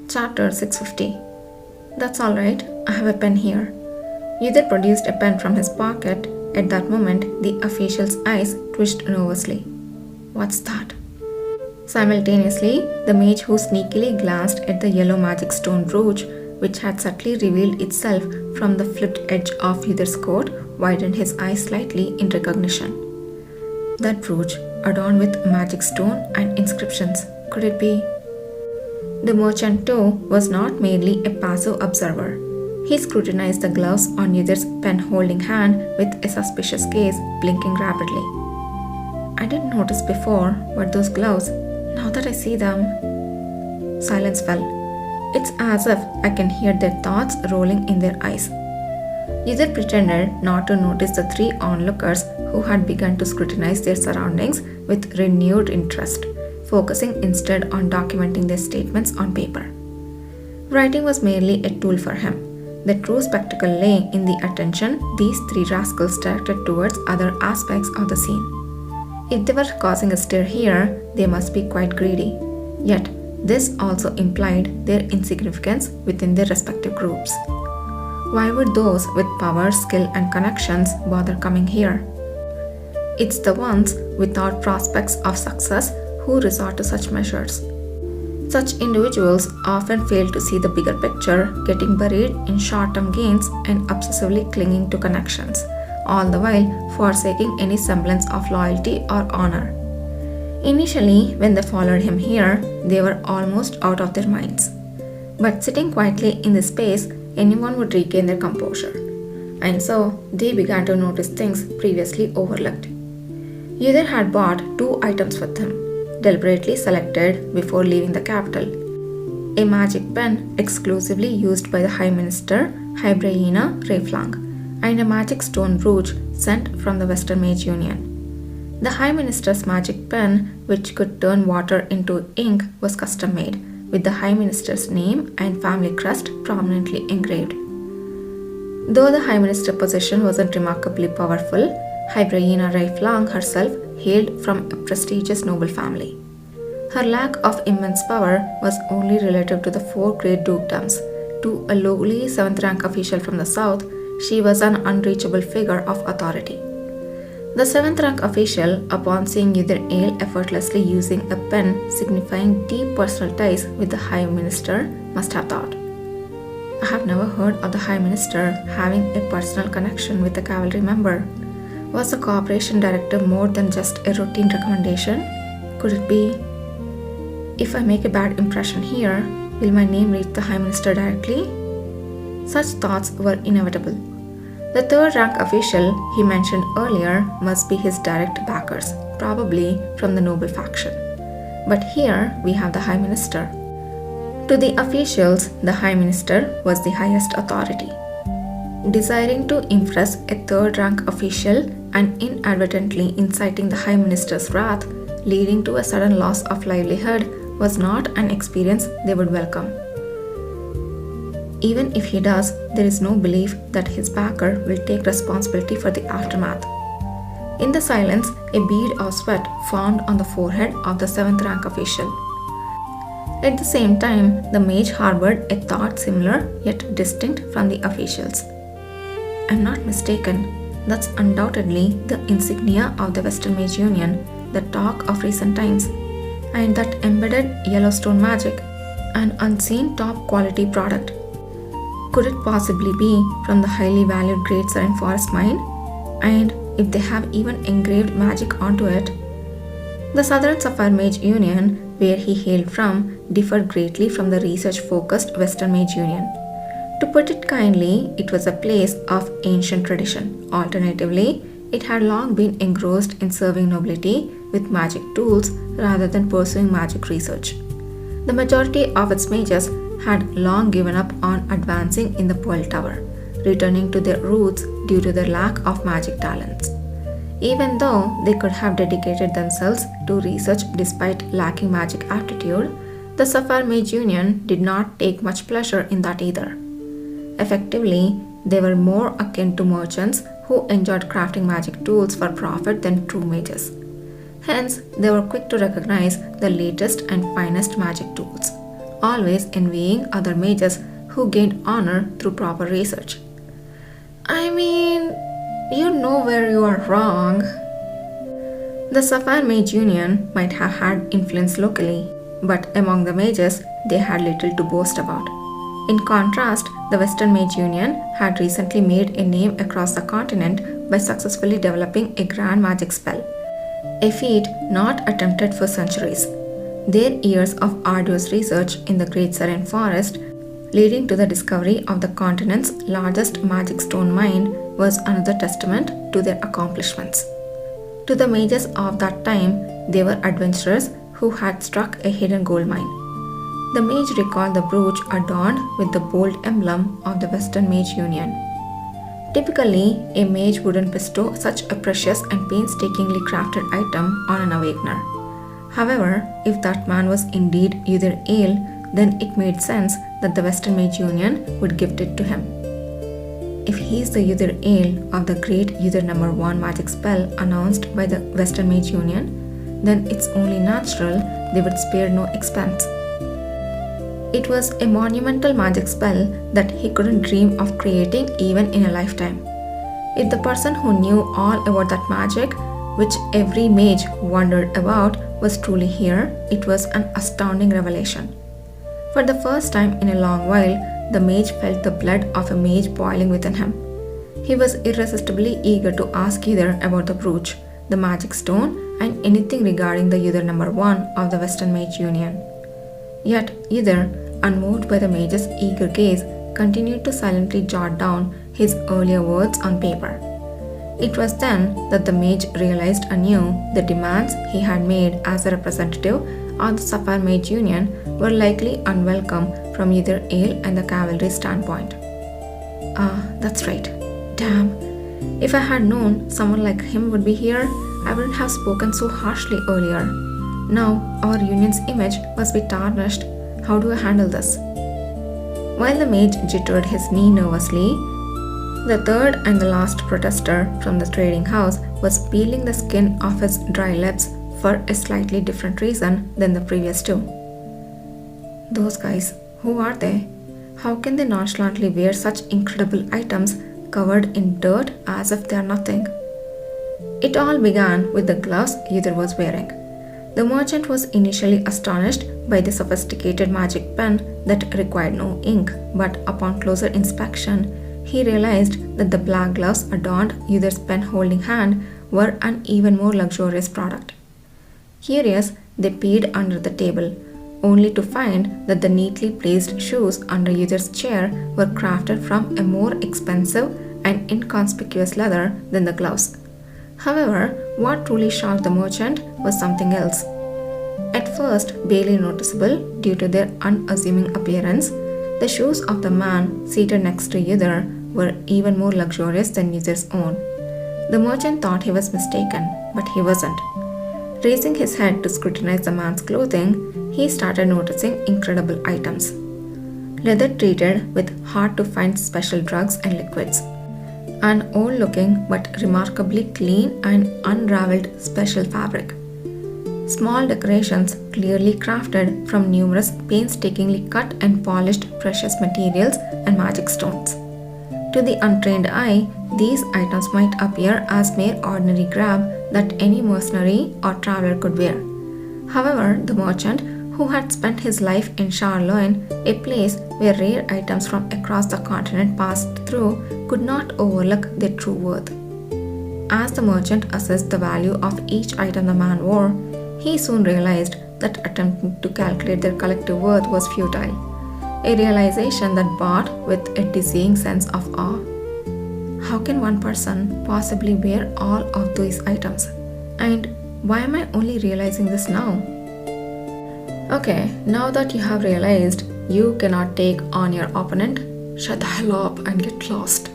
Chapter 650. That's alright, I have a pen here. Yudhir produced a pen from his pocket. At that moment, the official's eyes twitched nervously. What's that? Simultaneously, the mage who sneakily glanced at the yellow magic stone brooch, which had subtly revealed itself from the flipped edge of Yudhir's coat, widened his eyes slightly in recognition. That brooch, adorned with magic stone and inscriptions, could it be? The merchant, too, was not merely a passive observer. He scrutinized the gloves on Yudhir's pen-holding hand with a suspicious gaze, blinking rapidly. I didn't notice before, but those gloves, now that I see them... Silence fell. It's as if I can hear their thoughts rolling in their eyes. Yudhir pretended not to notice the three onlookers who had begun to scrutinize their surroundings with renewed interest, focusing instead on documenting their statements on paper. Writing was merely a tool for him. The true spectacle lay in the attention these three rascals directed towards other aspects of the scene. If they were causing a stir here, they must be quite greedy. Yet, this also implied their insignificance within their respective groups. Why would those with power, skill, and connections bother coming here? It's the ones without prospects of success who resort to such measures. Such individuals often fail to see the bigger picture, getting buried in short-term gains and obsessively clinging to connections, all the while forsaking any semblance of loyalty or honor. Initially, when they followed him here, they were almost out of their minds. But sitting quietly in this space, anyone would regain their composure. And so, they began to notice things previously overlooked. Yudhir had bought 2 items with him, deliberately selected before leaving the capital. A magic pen exclusively used by the High Minister, Hybrayena Rayflang, and a magic stone brooch sent from the Western Mage Union. The High Minister's magic pen, which could turn water into ink, was custom made, with the High Minister's name and family crest prominently engraved. Though the High Minister position wasn't remarkably powerful, Hybrayena Rayflang herself hailed from a prestigious noble family. Her lack of immense power was only relative to the 4 great dukedoms. To a lowly 7th rank official from the south, she was an unreachable figure of authority. The 7th rank official, upon seeing Yudhir ale effortlessly using a pen signifying deep personal ties with the High Minister, must have thought, I have never heard of the High Minister having a personal connection with a cavalry member. Was the corporation directive more than just a routine recommendation? Could it be? If I make a bad impression here, will my name reach the High Minister directly? Such thoughts were inevitable. The 3rd rank official he mentioned earlier must be his direct backers, probably from the noble faction. But here we have the High Minister. To the officials, the High Minister was the highest authority. Desiring to impress a 3rd rank official and inadvertently inciting the High Minister's wrath, leading to a sudden loss of livelihood, was not an experience they would welcome. Even if he does, there is no belief that his backer will take responsibility for the aftermath. In the silence, a bead of sweat formed on the forehead of the 7th rank official. At the same time, the mage harbored a thought similar yet distinct from the officials. I'm not mistaken, that's undoubtedly the insignia of the Western Mage Union, the talk of recent times, and that embedded Yellowstone magic, an unseen top quality product. Could it possibly be from the highly valued Great Serene Forest mine? And if they have even engraved magic onto it? The Southern Sapphire Mage Union, where he hailed from, differed greatly from the research-focused Western Mage Union. To put it kindly, it was a place of ancient tradition. Alternatively, it had long been engrossed in serving nobility with magic tools rather than pursuing magic research. The majority of its mages had long given up on advancing in the Pearl Tower, returning to their roots due to their lack of magic talents. Even though they could have dedicated themselves to research despite lacking magic aptitude, the Sapphire Mage Union did not take much pleasure in that either. Effectively, they were more akin to merchants who enjoyed crafting magic tools for profit than true mages. Hence, they were quick to recognize the latest and finest magic tools. always envying other mages who gained honor through proper research. I mean, you know where you are wrong. The Sapphire Mage Union might have had influence locally, but among the mages, they had little to boast about. In contrast, the Western Mage Union had recently made a name across the continent by successfully developing a grand magic spell, a feat not attempted for centuries. Their years of arduous research in the Great Serene Forest, leading to the discovery of the continent's largest magic stone mine, was another testament to their accomplishments. To the mages of that time, they were adventurers who had struck a hidden gold mine. The mage recalled the brooch adorned with the bold emblem of the Western Mage Union. Typically, a mage wouldn't bestow such a precious and painstakingly crafted item on an awakener. However, if that man was indeed Uther Ale, then it made sense that the Western Mage Union would gift it to him. If he is the Uther Ale of the great Uther No. 1 magic spell announced by the Western Mage Union, then it's only natural they would spare no expense. It was a monumental magic spell that he couldn't dream of creating even in a lifetime. If the person who knew all about that magic, which every mage wondered about, was truly here, it was an astounding revelation. For the first time in a long while, the mage felt the blood of a mage boiling within him. He was irresistibly eager to ask Uther about the brooch, the magic stone, and anything regarding the Uther No. 1 of the Western Mage Union. Yet Uther, unmoved by the mage's eager gaze, continued to silently jot down his earlier words on paper. It was then that the mage realized anew the demands he had made as a representative of the Sapphire Mage Union were likely unwelcome from either Ale and the cavalry standpoint. That's right. Damn. If I had known someone like him would be here, I wouldn't have spoken so harshly earlier. Now, our union's image must be tarnished. How do I handle this? While the mage jittered his knee nervously, the third and the last protester from the trading house was peeling the skin off his dry lips for a slightly different reason than the previous two. Those guys, who are they? How can they nonchalantly wear such incredible items covered in dirt as if they are nothing? It all began with the gloves Uther was wearing. The merchant was initially astonished by the sophisticated magic pen that required no ink, but upon closer inspection, he realized that the black gloves adorned Uther's pen-holding hand were an even more luxurious product. Curious, they peered under the table, only to find that the neatly placed shoes under Uther's chair were crafted from a more expensive and inconspicuous leather than the gloves. However, what truly shocked the merchant was something else. At first barely noticeable due to their unassuming appearance, the shoes of the man seated next to Uther were even more luxurious than Uther's own. The merchant thought he was mistaken, but he wasn't. Raising his head to scrutinize the man's clothing, he started noticing incredible items. Leather treated with hard-to-find special drugs and liquids. An old-looking but remarkably clean and unraveled special fabric. Small decorations clearly crafted from numerous painstakingly cut and polished precious materials and magic stones. To the untrained eye, these items might appear as mere ordinary grab that any mercenary or traveler could wear. However, the merchant, who had spent his life in Charloin, a place where rare items from across the continent passed through, could not overlook their true worth. As the merchant assessed the value of each item the man wore, he soon realized that attempting to calculate their collective worth was futile, a realization that brought with a dizzying sense of awe. How can one person possibly wear all of these items? And why am I only realizing this now? Okay, now that you have realized you cannot take on your opponent, shut the hell up and get lost.